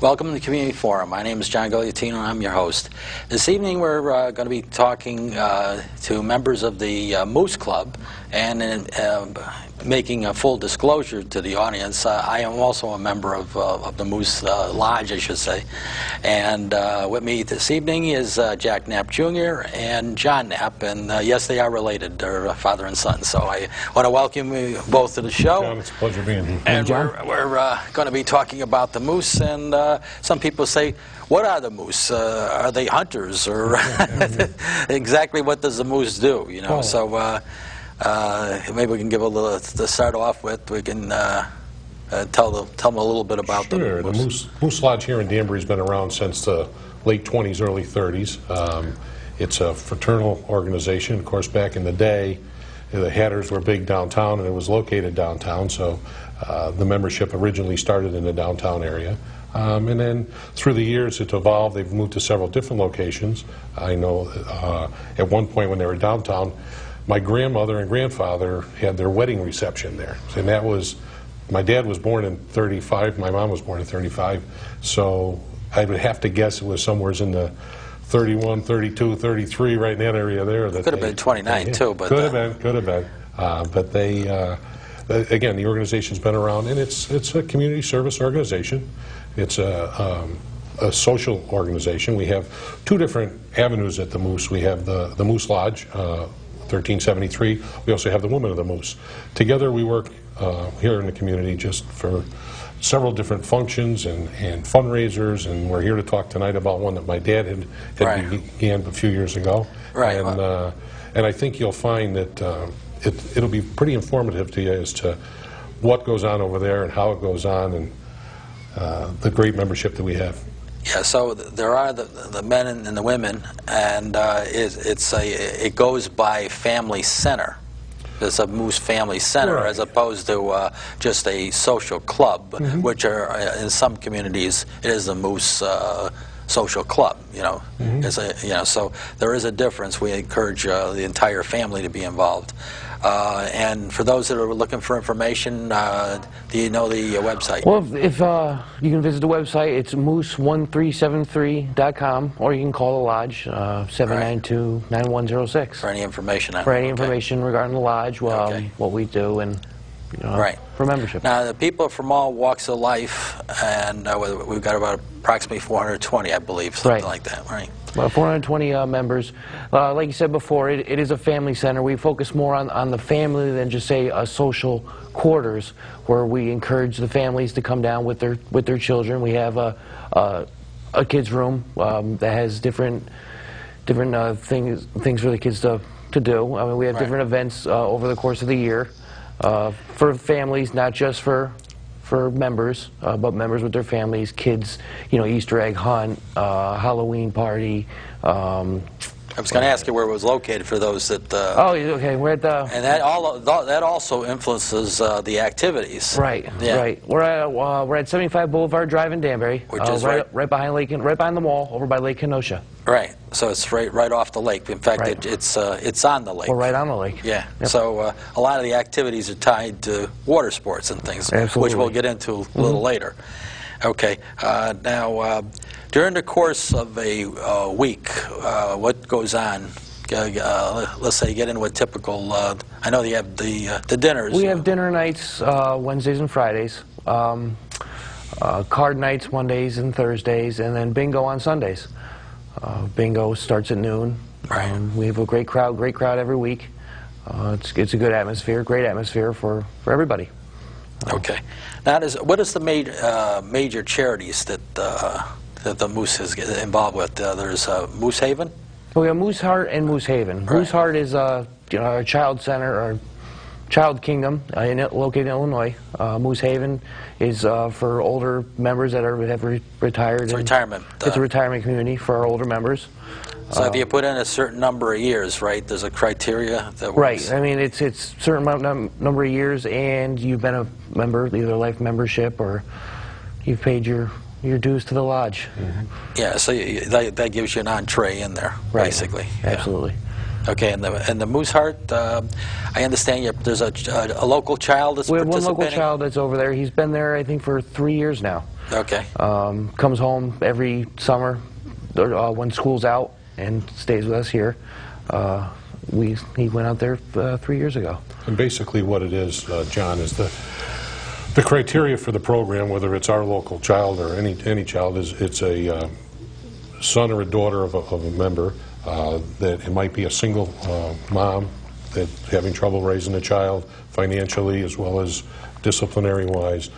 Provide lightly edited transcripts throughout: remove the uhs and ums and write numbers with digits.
Welcome to the Community Forum. My name is John Guglieltino and I'm your host. This evening we're going to be talking to members of the Moose Club and making a full disclosure to the audience. I am also a member of the Moose Lodge, I should say. And with me this evening is Jack Knapp Jr. and John Knapp. And yes, they are related. They're father and son. So I want to welcome you both to the show. John, it's a pleasure being here. And we're going to be talking about the moose. And some people say, what are the moose? Are they hunters? Or exactly what does the moose do? You know, so maybe we can give a little, to start off with, we can tell them a little bit about the Moose Lodge here in Danbury has been around since the late 20s, early 30s. It's a fraternal organization. Of course, back in the day, the Hatters were big downtown, and it was located downtown, so the membership originally started in the downtown area. And then through the years it's evolved. They've moved to several different locations. I know at one point when they were downtown, my grandmother and grandfather had their wedding reception there. And that was, my dad was born in 35, my mom was born in 35, so I would have to guess it was somewhere in the 31, 32, 33, right in that area there. That could have been 29 too. But could have been. But they, again, the organization's been around, and it's a community service organization. It's a social organization. We have two different avenues at the Moose. We have the Moose Lodge, 1373. We also have the Women of the Moose. Together we work here in the community just for several different functions and fundraisers, and we're here to talk tonight about one that my dad had began a few years ago. Right. And I think you'll find that it'll be pretty informative to you as to what goes on over there and how it goes on, and the great membership that we have. Yeah, so there are the men and the women, and it goes by family center. It's a Moose Family Center, as opposed to just a social club, which are in some communities it is the Moose Social Club. You know, so there is a difference. We encourage the entire family to be involved. And for those that are looking for information, do you know the website? Well, if you can visit the website, it's moose1373.com, or you can call the lodge, 792-9106. For any information on it. For any information regarding the lodge, what we do, and for membership. Now, the people from all walks of life, and we've got about approximately 420, I believe, something like that, right? About 420 members. Like you said before, it is a family center. We focus more on the family than just, say, a social quarters, where we encourage the families to come down with their children. We have a kids' room that has different things for the kids to do. I mean, we have different events over the course of the year for families, not just for members, but members with their families, kids, Easter egg hunt, Halloween party. I was going to ask you where it was located for those that. Oh, okay. We're at the. And that also influences the activities. Right. Yeah. Right. We're at 75 Boulevard Drive in Danbury, which is right behind right behind the mall, over by Lake Kenosha. Right. So it's right off the lake. In fact, it's on the lake. We're right on the lake. Yeah. Yep. So a lot of the activities are tied to water sports and things, which we'll get into a little later. Okay. Now, during the course of a week, what goes on? Let's say you get into a typical. I know you have the dinners. We have dinner nights Wednesdays and Fridays. Card nights Mondays and Thursdays, and then bingo on Sundays. Bingo starts at noon. Right. We have a great crowd every week. It's a good atmosphere, great atmosphere for everybody. Okay. Now, what is the major charities that the Moose is involved with? There's Moose Haven? We have Moose Heart and Moose Haven. Right. Moose Heart is a child center, or child kingdom, located in Illinois. Moose Haven is for older members that have retired. It's a retirement. It's a retirement community for our older members. So if you put in a certain number of years, right, there's a criteria that works. Right. I mean, it's a certain number of years, and you've been a member, either life membership or you've paid your dues to the lodge. Yeah, so that gives you an entree in there, basically. Absolutely. Okay, and the Moose Heart, I understand there's a local child that's participating? We have one local child that's over there. He's been there, I think, for 3 years now. Okay. Comes home every summer when school's out and stays with us here. He went out there 3 years ago. And basically what it is, John, is the criteria for the program, whether it's our local child or any child, is it's a son or a daughter of a member, that it might be a single mom that's having trouble raising a child financially as well as disciplinary-wise.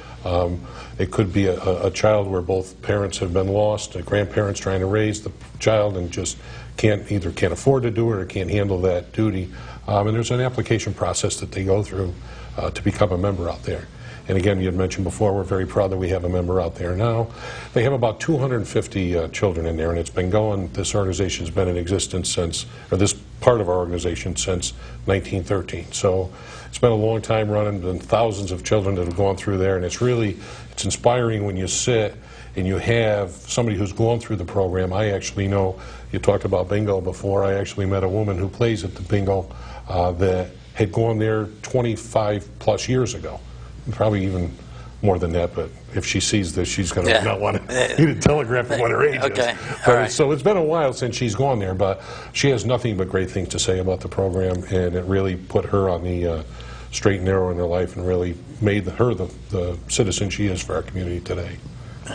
It could be a child where both parents have been lost, a grandparent's trying to raise the child and just either can't afford to do it or can't handle that duty. And there's an application process that they go through to become a member out there. And again, you had mentioned before, we're very proud that we have a member out there now. They have about 250 children in there, and it's been going, this organization's been in existence since, or this part of our organization since 1913. So it's been a long time running, been thousands of children that have gone through there, and it's inspiring when you sit and you have somebody who's gone through the program. I actually know, you talked about bingo before, I actually met a woman who plays at the bingo that had gone there 25 plus years ago. Probably even more than that, but if she sees this, she's going to not want to need a telegraph of what her age okay. is. All right. So it's been a while since she's gone there, but she has nothing but great things to say about the program, and it really put her on the straight and narrow in her life and really made her the citizen she is for our community today.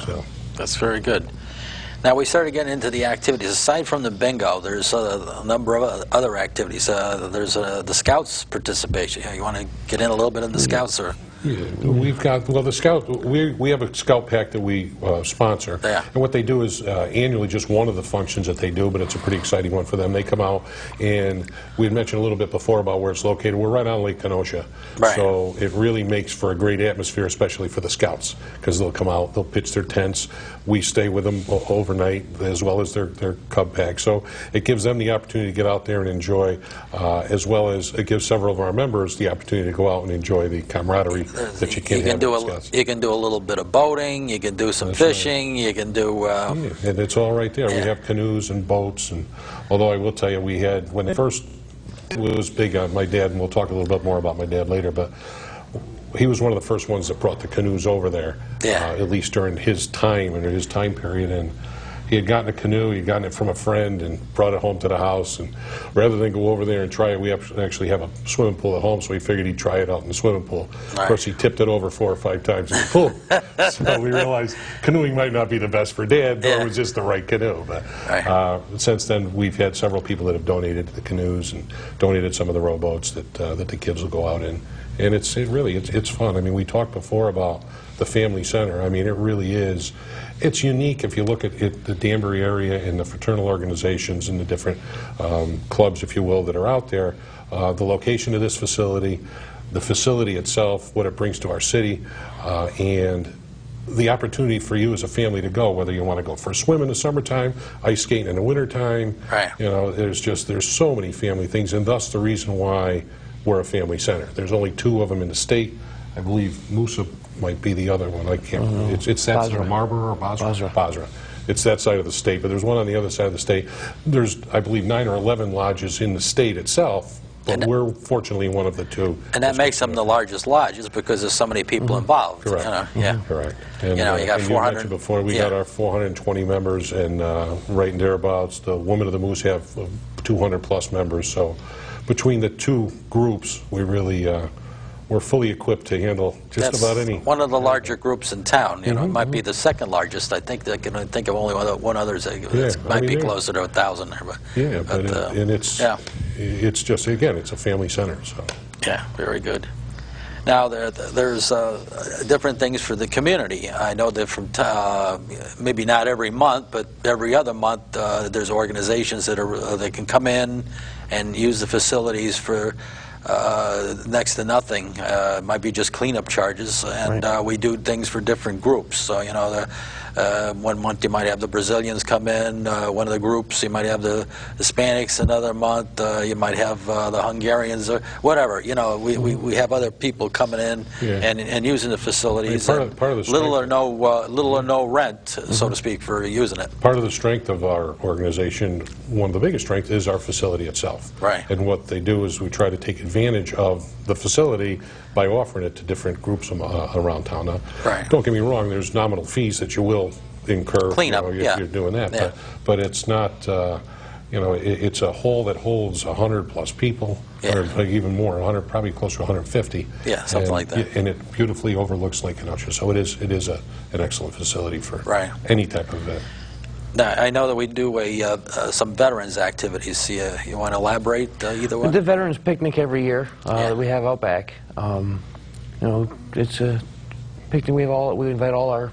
So that's very good. Now, we started getting into the activities. Aside from the bingo, there's a number of other activities. There's the Scouts participation. You want to get in a little bit of the Scouts? Or? Yeah, we've got, well, the Scout, we have a Scout Pack that we sponsor. Yeah. And what they do is annually, just one of the functions that they do, but it's a pretty exciting one for them. They come out, and we had mentioned a little bit before about where it's located. We're right on Lake Kenosha. Right. So it really makes for a great atmosphere, especially for the Scouts, because they'll come out, they'll pitch their tents. We stay with them overnight, as well as their Cub Pack. So it gives them the opportunity to get out there and enjoy, as well as it gives several of our members the opportunity to go out and enjoy the camaraderie that you can't have with Scouts. You can do a little bit of boating, you can do some fishing, you can do... Yeah, and it's all right there. Yeah. We have canoes and boats, and although I will tell you, we had, when it first was big on my dad, and we'll talk a little bit more about my dad later, but he was one of the first ones that brought the canoes over there, at least during his time and his time period. And he had gotten a canoe, he had gotten it from a friend and brought it home to the house. And rather than go over there and try it, we actually have a swimming pool at home, so he figured he'd try it out in the swimming pool. Right. Of course, he tipped it over 4 or 5 times in the pool. So we realized canoeing might not be the best for Dad, but it was just the right canoe. But since then, we've had several people that have donated the canoes and donated some of the rowboats that the kids will go out in. And it's fun. I mean, we talked before about the family center. I mean, it really is. It's unique if you look at the Danbury area and the fraternal organizations and the different clubs, if you will, that are out there. The location of this facility, the facility itself, what it brings to our city, and the opportunity for you as a family to go, whether you want to go for a swim in the summertime, ice skating in the wintertime. Right. You know, there's so many family things, and thus the reason why we're a family center. There's only 2 of them in the state. I believe Moosa might be the other one. I can't remember. It's that side of Marlboro or Basra? Basra. It's that side of the state, but there's one on the other side of the state. There's, I believe, 9 or 11 lodges in the state itself, but we're fortunately one of the 2. And that makes them the largest lodges because there's so many people involved. Correct. You know? Yeah. Correct. And, you know, you got 400. You mentioned before, we got our 420 members, and right in thereabouts, the Women of the Moose have 200 plus members. So between the 2 groups, we really we're fully equipped to handle just about any. One of the larger groups in town. You know, it might be the 2nd largest. I think they can think of only one other. It might be closer to 1,000 there. But yeah, and it's just, again, it's a family center. So yeah, very good. Now there's different things for the community. I know that from maybe not every month, but every other month, there's organizations that can come in and use the facilities for next to nothing. It might be just cleanup charges, and we do things for different groups. So, you know, One month you might have the Brazilians come in, one of the groups. You might have the Hispanics another month. You might have the Hungarians or whatever. You know, we have other people coming in and using the facilities. Part of the little or no rent, so to speak, for using it. Part of the strength of our organization, one of the biggest strengths, is our facility itself. Right. And what they do is we try to take advantage of the facility by offering it to different groups around town. Now, Right. don't get me wrong, there's nominal fees that you will incur. Cleanup, if yeah. you're doing that. Yeah. But it's not, you know, it's a hall that holds 100-plus people, Yeah. or like even more, 100, probably closer to 150. Yeah, something like that. And it beautifully overlooks Lake Kenosha, so it is an excellent facility for Right. any type of event. Now, I know that we do some veterans activities. You want to elaborate either one? The Veterans Picnic every year Yeah. that we have out back. You know, it's a picnic. We invite all our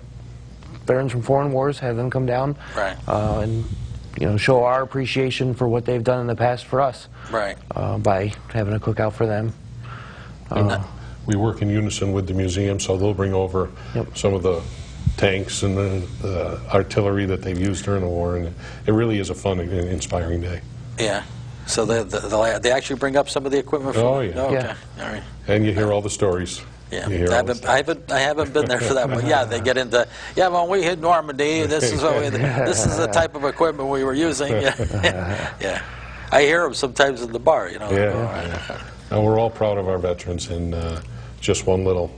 veterans from foreign wars, have them come down, Right. And you know, show our appreciation for what they've done in the past for us, Right. by having a cookout for them. We work in unison with the museum, so they'll bring over Yep. some of the tanks and the artillery that they've used during the war, and it really is a fun and inspiring day. Yeah. So they actually bring up some of the equipment. Oh, yeah. Okay. Yeah. All right. And you hear all the stories. Yeah, You hear all the I haven't been there for that, but yeah, they get into when we hit Normandy, this is the type of equipment we were using. Yeah, yeah. I hear them sometimes in the bar. You know. Yeah. And we're all proud of our veterans, and just one little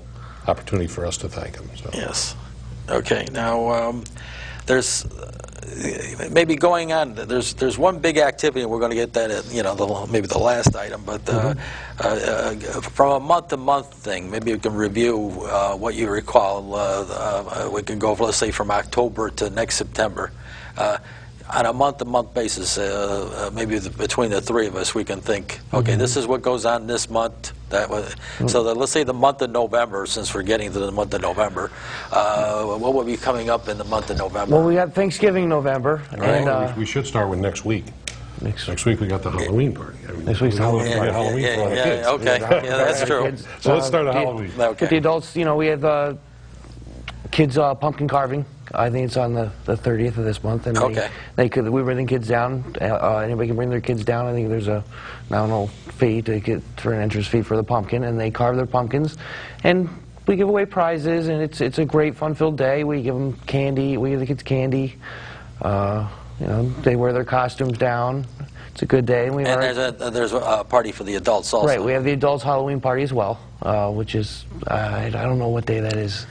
opportunity for us to thank them. So. Yes. Okay. Now, there's maybe going on. There's one big activity, and we're going to get that at maybe the last item. But from a month-to-month thing, maybe you can review what you recall. We can go, let's say, from October to next September. On a month-to-month basis, maybe between the three of us, we can think, okay, this is what goes on this month. So let's say the month of November, since we're getting to the month of November, what will be coming up in the month of November? Well, we got Thanksgiving in November, and We should start with next week. Next week we got the Halloween party. I mean, Next week's Halloween we got Halloween for all the kids. Okay, yeah, that's true. kids. So let's start at the- Halloween. With the adults, we have kids pumpkin carving. I think it's on the 30th of this month, and Okay. we bring the kids down. Anybody can bring their kids down. I think there's a nominal fee for an entrance fee for the pumpkin, and they carve their pumpkins, and we give away prizes, and it's a great fun-filled day. We give them candy. We give the kids candy. They wear their costumes down. It's a good day. And there's a party for the adults also. Right. We have the adults Halloween party as well, which is I don't know what day that is.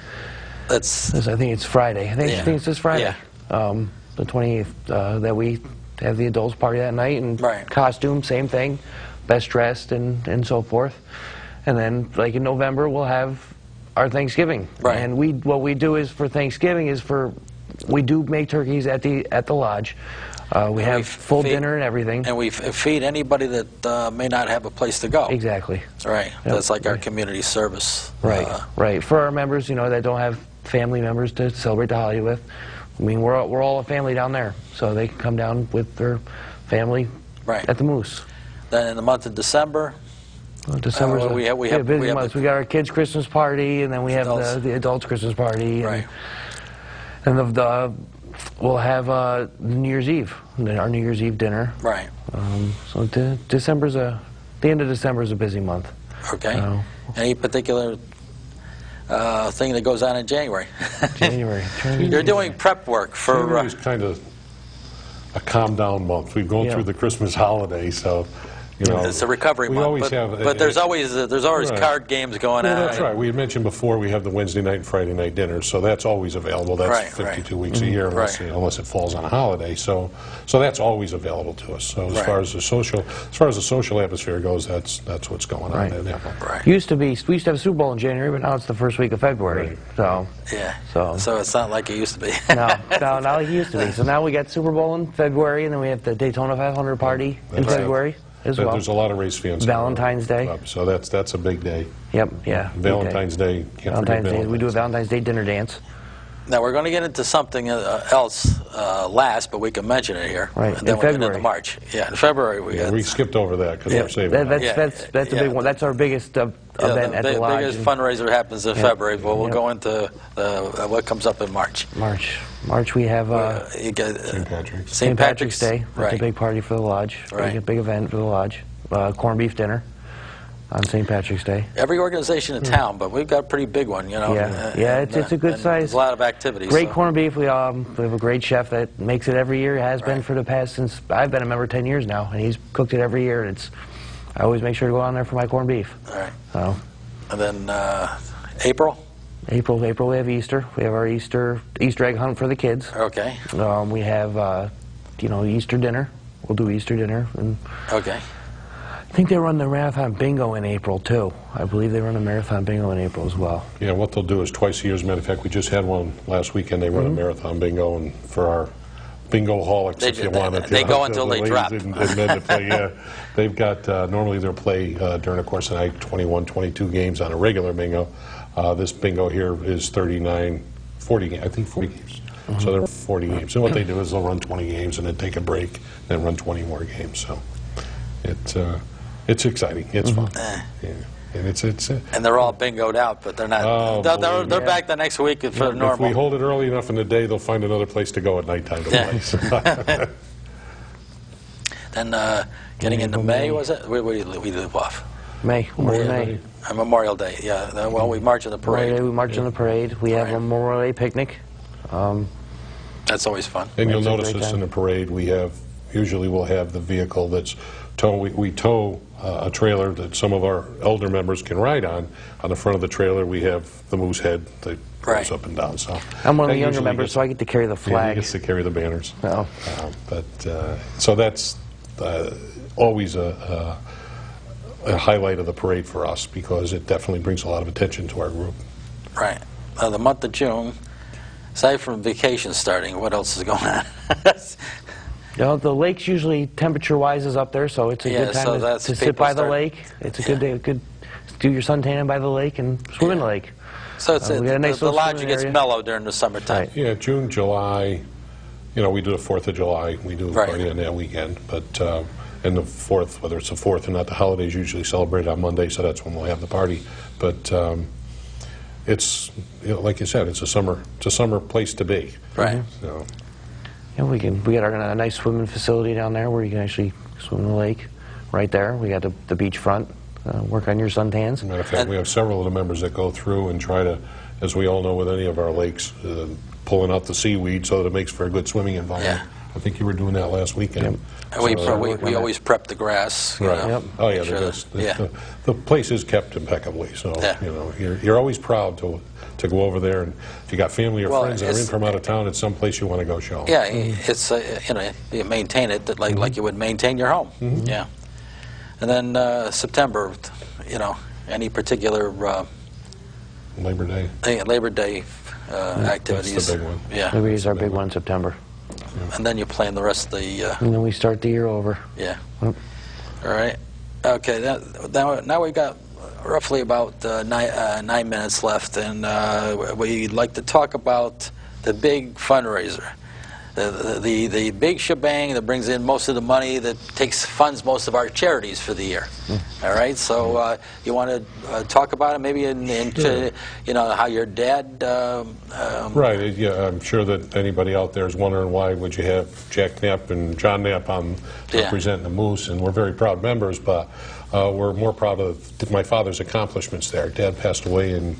I think it's Friday. I think it's this Friday, the 28th, that we have the adults party that night, and costume, same thing, best dressed and so forth. And then, like in November, we'll have our Thanksgiving. Right. And what we do is for Thanksgiving we do make turkeys at the lodge. We have full dinner and everything. And we feed anybody that may not have a place to go. Exactly. Right. That's like our community service. Right. Right. For our members, that don't have family members to celebrate the holiday with. I mean, we're all a family down there, so they can come down with their family at the Moose. Then in the month of December, December's we have busy months. We got our kids' Christmas party, and then we have the adults' Christmas party, and we'll have New Year's Eve, our New Year's Eve dinner. Right. So the end of December is a busy month. Okay. Any particular thing that goes on in January? January. You're doing prep work for. January's kind of a calm down month. We've gone through the Christmas holiday, so it's a recovery month. Always but there's always card games going on. That's right. We had mentioned before we have the Wednesday night and Friday night dinners, so that's always available. That's 52 weeks a year, unless it falls on a holiday. So that's always available to us. So as far as the social atmosphere goes, that's what's going on. Right. We used to have a Super Bowl in January, but now it's the first week of February. Right. So so it's not like it used to be. No, not like it used to be. So now we got Super Bowl in February, and then we have the Daytona 500 party in February. As well. There's a lot of race fans. Valentine's Day. So that's a big day. Yep, yeah. Valentine's Day. Valentine's Day. We do a Valentine's Day dinner dance. Now, we're going to get into something else last, but we can mention it here. Right, And then in we'll get into February. March. Yeah, in February we Yeah, got... we skipped over that because Yeah, we're saving it. That's a Yeah. big one. That's our biggest event at the the lodge. biggest in fundraiser happens in February, but we'll Yep. go into what comes up in March. March we have You get, St. Patrick's. St. Patrick's Day. That's Right. a big party for the lodge. Right. Big event for the lodge. Corned beef dinner on St. Patrick's Day. Every organization in town, but we've got a pretty big one, you know. Yeah, it's a good and size. There's a lot of activities. Great so- corned beef. We have a great chef that makes it every year. Has been Right. for the past since I've been a member 10 years now, and he's cooked it every year. And I always make sure to go on there for my corned beef. All right. So And then April? April we have Easter. We have our Easter egg hunt for the kids. Okay. We have Easter dinner. We'll do Easter dinner, and Okay. I think they run the marathon bingo in April too. I believe they run a marathon bingo in April as well. Yeah, what they'll do is twice a year. As a matter of fact, we just had one last weekend. They run a marathon bingo, and for our bingo-holics, They if do- you want it. they you go know, until the they ladies drop. And men to play, yeah. They've got, normally they'll play during the course of the night 21, 22 games on a regular bingo. This bingo here is 39, 40, I think 40 games. So they're 40 games. And what they do is they'll run 20 games and then take a break, then run 20 more games. So it's exciting. It's fun. Yeah. And it's And they're all bingoed out, but they're not. Oh, they're boy. back the next week for if we normal. hold it early enough in the day, they'll find another place to go at nighttime to Yeah. play. So- Then getting into May, was it? Where do we live off? May. Memorial Day, yeah. Well, we march in the Memorial parade. Day, we march in the parade. We have Right. a Memorial Day picnic. That's always fun. And you'll That's a notice great this time. in the parade, usually we'll have the vehicle that's we tow a trailer that some of our elder members can ride on. On the front of the trailer, we have the moose head that Right. goes up and down. So I'm one of that the younger usually members, gets- so I get to carry the Yeah, he flag. gets to carry the banners. Oh. So that's always a highlight of the parade for us because it definitely brings a lot of attention to our group. Right. The month of June, aside from vacation starting, what else is going on? The lake's usually temperature-wise is up there, so it's a Yeah, good time so to that's sit people by the start- lake. It's a good day. Good do your suntanning by the lake and swim in the lake. So it's We got a nice the little lodge swimming gets area. mellow during the summertime. Right. Yeah, June, July, we do the 4th of July. We do a Right. party on that weekend. But and the 4th, whether it's the 4th or not, the holidays usually celebrated on Monday, so that's when we'll have the party. But it's, like you said, it's a summer place to be. Right. So, Yeah, we got a nice swimming facility down there where you can actually swim in the lake. Right there, we got the beachfront. Work on your suntans. as a matter of fact, we have several of the members that go through and try to, as we all know with any of our lakes, pulling out the seaweed so that it makes for a good swimming environment. Yeah. I think you were doing that last weekend. And we working on always prep the grass. you Right. know, Yep. Oh yeah, make sure the place is kept impeccably. So Yeah. you're always proud to go over there, and if you got family or Well, friends that are in it's- from out of town, it's someplace you want to go show 'em. Yeah, it's you maintain it like you would maintain your home. Yeah. And then September, any particular Labor Day. Labor Day activities. That's the big one. Yeah. Labor Day is our big one in September. And then you plan the rest of the And then we start the year over. yeah. Yep. All right. Okay. Now we've got roughly about 9 minutes left, and we'd like to talk about the big fundraiser, the big shebang that brings in most of the money that funds most of our charities for the year. All right. So you want to talk about it, maybe Sure. How your dad. Right. Yeah, I'm sure that anybody out there is wondering why would you have Jack Knapp and John Knapp on Yeah. representing the Moose, and we're very proud members, but we're more proud of my father's accomplishments there. Dad passed away in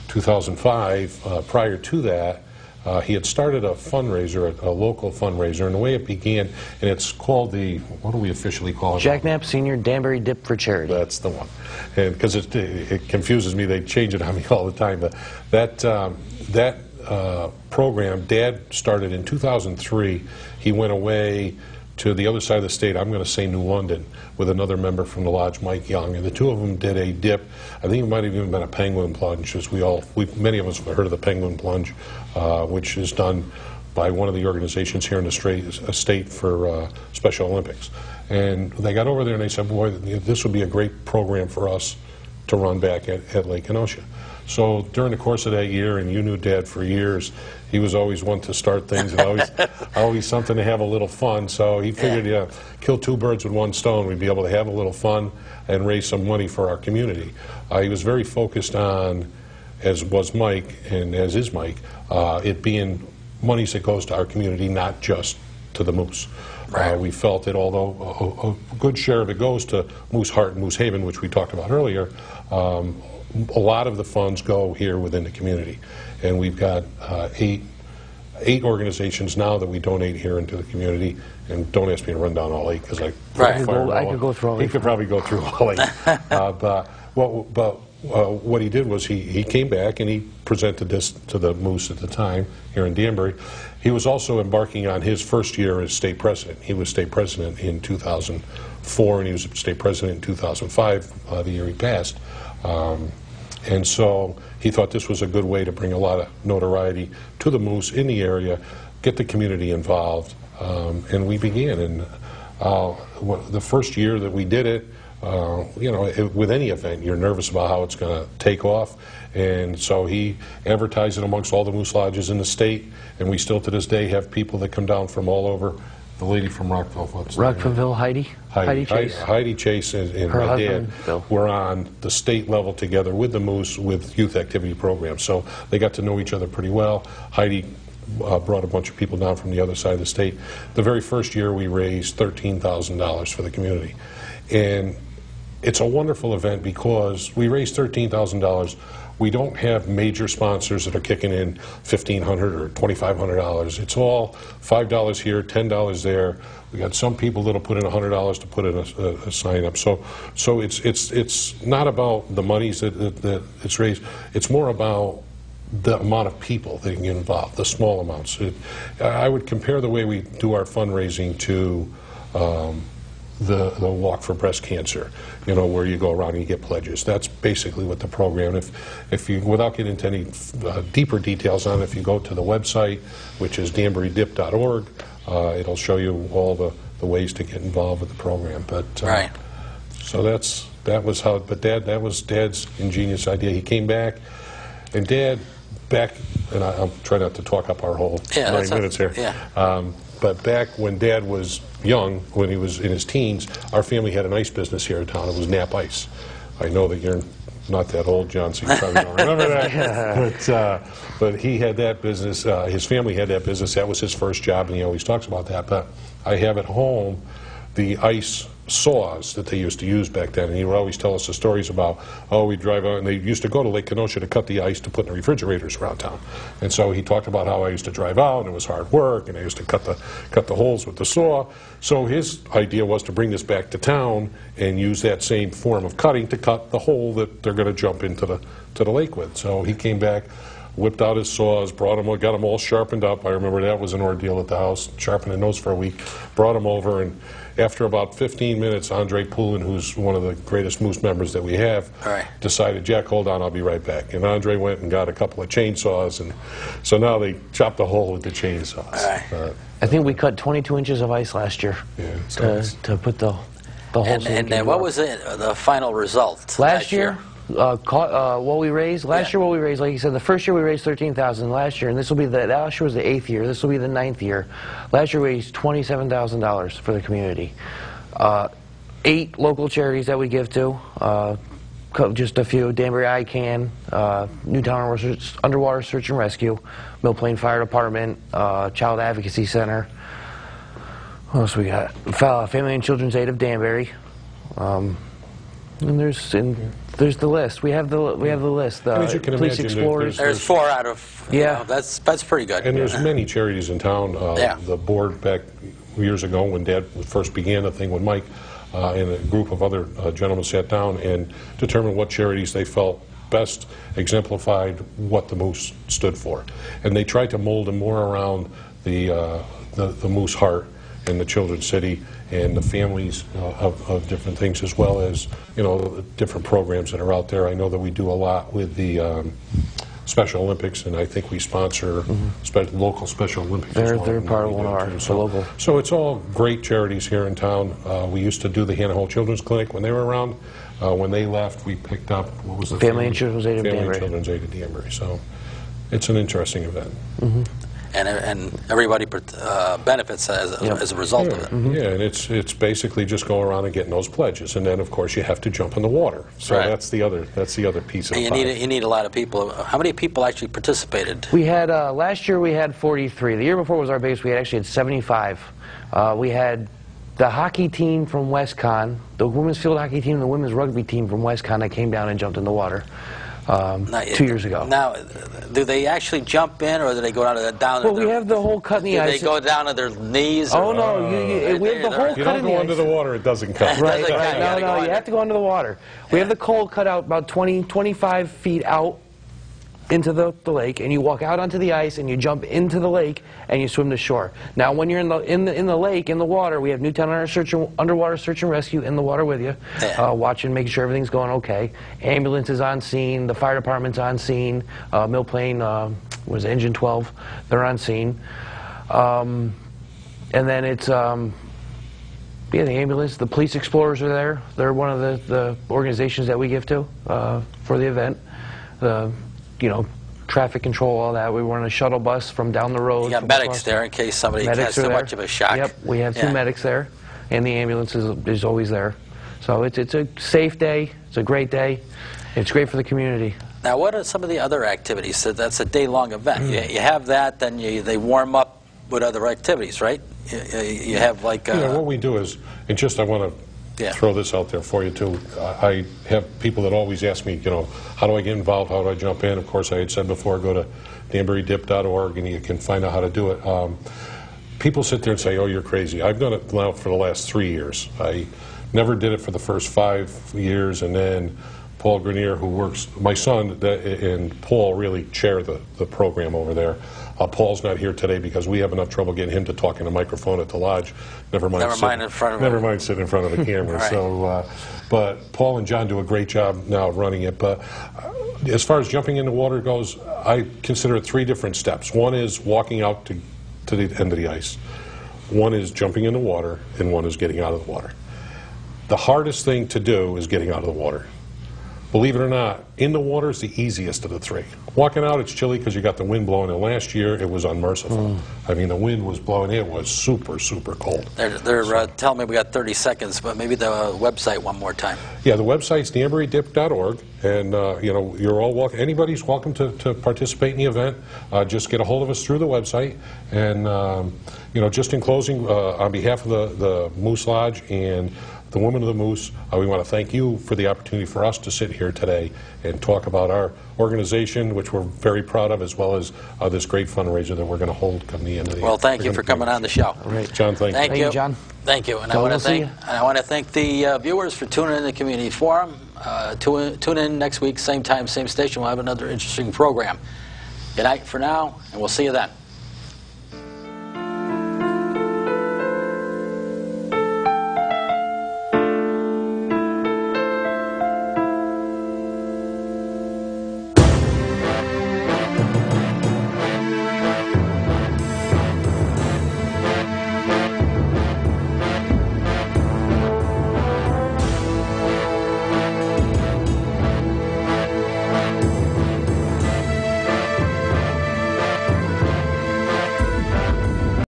2005. Prior to that, he had started a fundraiser, a local fundraiser, and the way it began, and it's called what do we officially call it? Jack Knapp Senior Danbury Dip for Charity. That's the one. And because it confuses me, they change it on me all the time. But that program, Dad started in 2003. He went away to the other side of the state, I'm going to say New London, with another member from the lodge, Mike Young, and the two of them did a dip. I think it might have even been a penguin plunge, as many of us have heard of the penguin plunge, which is done by one of the organizations here in the state for Special Olympics. And they got over there and they said, boy, this would be a great program for us to run back at Lake Kenosha. So during the course of that year, and you knew Dad for years, he was always one to start things and always something to have a little fun. So he figured, yeah, kill two birds with one stone. We'd be able to have a little fun and raise some money for our community. He was very focused on, as was Mike and as is Mike, it being monies that goes to our community, not just to the Moose. Right. We felt that although a good share of it goes to Moose Heart and Moose Haven, which we talked about earlier, a lot of the funds go here within the community. And we've got eight organizations now that we donate here into the community. And don't ask me to run down all 8 because I could go through all 8. He could probably go through all 8. But what he did was he came back and he presented this to the Moose at the time here in Danbury. He was also embarking on his first year as state president. He was state president in 2004 and he was state president in 2005, the year he passed. And so he thought this was a good way to bring a lot of notoriety to the Moose in the area, get the community involved, and we began. And the first year that we did it, you know, with any event, you're nervous about how it's going to take off. And so he advertised it amongst all the Moose Lodges in the state, and we still to this day have people that come down from all over. The lady from Rockville, what's Rockville, Heidi Chase. Heidi Chase and Her my husband, dad Bill. were on the state level together with the Moose with youth activity programs. So they got to know each other pretty well. Heidi brought a bunch of people down from the other side of the state. The very first year we raised $13,000 for the community. And it's a wonderful event because we raised $13,000. We don't have major sponsors that are kicking in $1,500 or $2,500. It's all $5 here, $10 there. We got some people that'll put in $100 to put in a sign up. So it's not about the monies that it's raised. It's more about the amount of people that can get involved, the small amounts. I would compare the way we do our fundraising to the Walk for Breast Cancer, you know, where you go around and you get pledges. That's basically what the program. If you, without getting into any deeper details on it, if you go to the website, which is danburydip.org, it'll show you all the ways to get involved with the program. But right. So that was how. But that was Dad's ingenious idea. He came back, and Dad and I'll try not to talk up our whole 9 minutes here. Yeah. But back when Dad was young, when he was in his teens, our family had an ice business here in town. It was Knapp Ice. I know that you're not that old, John, so you probably don't remember that. But he had that business. His family had that business. That was his first job, and he always talks about that. But I have at home the ice saws that they used to use back then, and he would always tell us the stories about, oh, we'd drive out, and they used to go to Lake Kenosha to cut the ice to put in the refrigerators around town. And so he talked about how I used to drive out, and it was hard work, and I used to cut the holes with the saw. So his idea was to bring this back to town and use that same form of cutting to cut the hole that they're going to jump into the lake with. So he came back, whipped out his saws, got them all sharpened up. I remember that was an ordeal at the house, sharpening those for a week, brought them over, and after about 15 minutes, Andre Poulin, who's one of the greatest Moose members that we have, decided, Jack, hold on, I'll be right back. And Andre went and got a couple of chainsaws, and so now they chopped the hole with the chainsaws. I think we cut 22 inches of ice last year to put the holes in. And what was the final result? Last year? What we raised last year, like you said, the first year we raised $13,000 last year, and this will be last year was the 8th year. This will be the 9th year. Last year we raised $27,000 for the community. 8 local charities that we give to, just a few: Danbury ICANN, Newtown Underwater Search and Rescue, Mill Plain Fire Department, Child Advocacy Center. What else we got? Family and Children's Aid of Danbury. And there's the list. We have the list. Police Explorers. There's 4 out of. You know, that's pretty good. And there's many charities in town. The board back years ago when Dad first began the thing with Mike, and a group of other gentlemen sat down and determined what charities they felt best exemplified what the Moose stood for, and they tried to mold them more around the Moose heart and the Children's City and the families of different things, as well as, you know, different programs that are out there. I know that we do a lot with the Special Olympics, and I think we sponsor local Special Olympics as well. They're part of one of our local. So it's all great charities here in town. We used to do the Hannah Hall Children's Clinic when they were around. When they left, we picked up, what was the Family and Children's Aid of Family and Danbury. Children's Aid of Danbury. So it's an interesting event. And everybody benefits as a result of it. Yeah, and it's basically just going around and getting those pledges, and then of course you have to jump in the water. So Right. that's the other piece of And it. you need a lot of people. How many people actually participated? We had, last year we had 43. The year before was our base, we actually had 75. We had the hockey team from WestCon, the women's field hockey team, and the women's rugby team from WestCon that came down and jumped in the water 2 years ago. Now, do they actually jump in, or do they go down? Well, we have the whole cut in the Do ice. they go down to their knees? Oh, or- no, we have the whole If you cut don't in the go ice. under the water, it doesn't count. Right, Doesn't count. right. You No, gotta go no, you under. have to go under the water. We have the cold cut out about 20, 25 feet out into the lake, and you walk out onto the ice, and you jump into the lake, and you swim to shore. Now, when you're in the lake, in the water, we have Newtown Underwater Search and Rescue in the water with you, Yeah. watching, making sure everything's going okay. Ambulance is on scene, the fire department's on scene, Mill Plain, was it Engine 12, they're on scene. And then it's... yeah, the ambulance, the police explorers are there. They're one of the organizations that we give to for the event. Traffic control, all that. We run a shuttle bus from down the road. You got from medics across- there in case somebody has Medics are too there. much of a shock. Yep, we have two Yeah. medics there, and the ambulance is always there. So it's a safe day. It's a great day. It's great for the community. Now, what are some of the other activities? So that's a day-long event. You have that, then they warm up with other activities, right? You have like... What we do is, and just I want to Yeah. throw this out there for you too. I have people that always ask me, how do I get involved? How do I jump in? Of course, I had said before, go to danburydip.org and you can find out how to do it. People sit there and say, oh, you're crazy. I've done it now for the last 3 years. I never did it for the first 5 years, and then Paul Grenier, who works, my son and Paul really chair the program over there. Paul's not here today because we have enough trouble getting him to talk in a microphone at the lodge. Never mind in front of Never mind sitting in front of the camera. Right. So, but Paul and John do a great job now running it. But as far as jumping in the water goes, I consider it 3 different steps. One is walking out to the end of the ice. One is jumping in the water, and one is getting out of the water. The hardest thing to do is getting out of the water. Believe it or not, in the water is the easiest of the 3. Walking out, it's chilly because you got the wind blowing, and last year it was unmerciful. I mean, the wind was blowing. It was super, super cold. They're telling me we got 30 seconds, but maybe the website one more time. Yeah, the website's danburydip.org, and you're all welcome. Anybody's welcome to participate in the event. Just get a hold of us through the website, and just in closing, on behalf of the Moose Lodge and the Women of the Moose, we want to thank you for the opportunity for us to sit here today and talk about our organization, which we're very proud of, as well as this great fundraiser that we're going to hold come the end of the year. Well, thank you for coming on the show. All right. John, thank you. Thank you, John. Thank you. And So I want we'll to see thank I want to thank the viewers for tuning in to the Community Forum. Tune in next week, same time, same station. We'll have another interesting program. Good night for now, and we'll see you then.